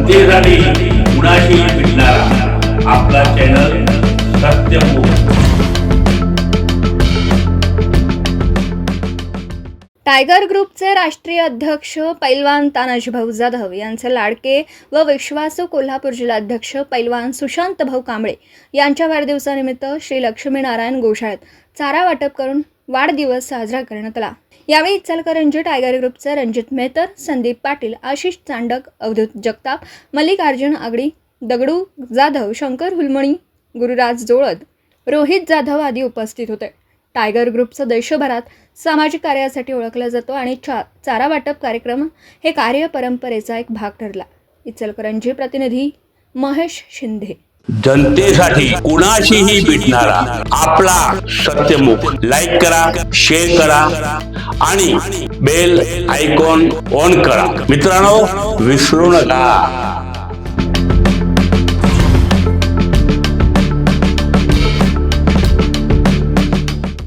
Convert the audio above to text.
जनतेसाठी कुणाशी भेटणारा आपला चॅनल सत्यमुख। टायगर ग्रुपचे राष्ट्रीय अध्यक्ष पैलवान तानाजीभाऊ जाधव यांचे लाडके व विश्वासू कोल्हापूर जिल्हाध्यक्ष पैलवान सुशांत भाऊ कांबळे यांच्या वाढदिवसानिमित्त श्री लक्ष्मीनारायण गोशाळेत चारा वाटप करून वाढदिवस साजरा करण्यात आला। यावेळी इचलकरंजी टायगर ग्रुपचे रणजित मेहतर, संदीप पाटील, आशिष चांडक, अवधूत जगताप, मल्लिकार्जुन आगडी, दगडू जाधव, शंकर हुलमणी, गुरुराज जोळद, रोहित जाधव आदी उपस्थित होते। टायगर ग्रुपचं देशभरात सामाजिक कार्यासाठी ओळखला जातो आणि चारा वाटप कार्यक्रम हे कार्य परंपरेचा एक भाग ठरला। इचलकरंजी प्रतिनिधी महेश शिंदे। जनतेसाठी कुणाशीही भेटणारा आपला सत्यमुख। लाईक करा, शेअर करा आणि बेल आयकॉन ऑन करा। मित्रांनो, विसरू नका।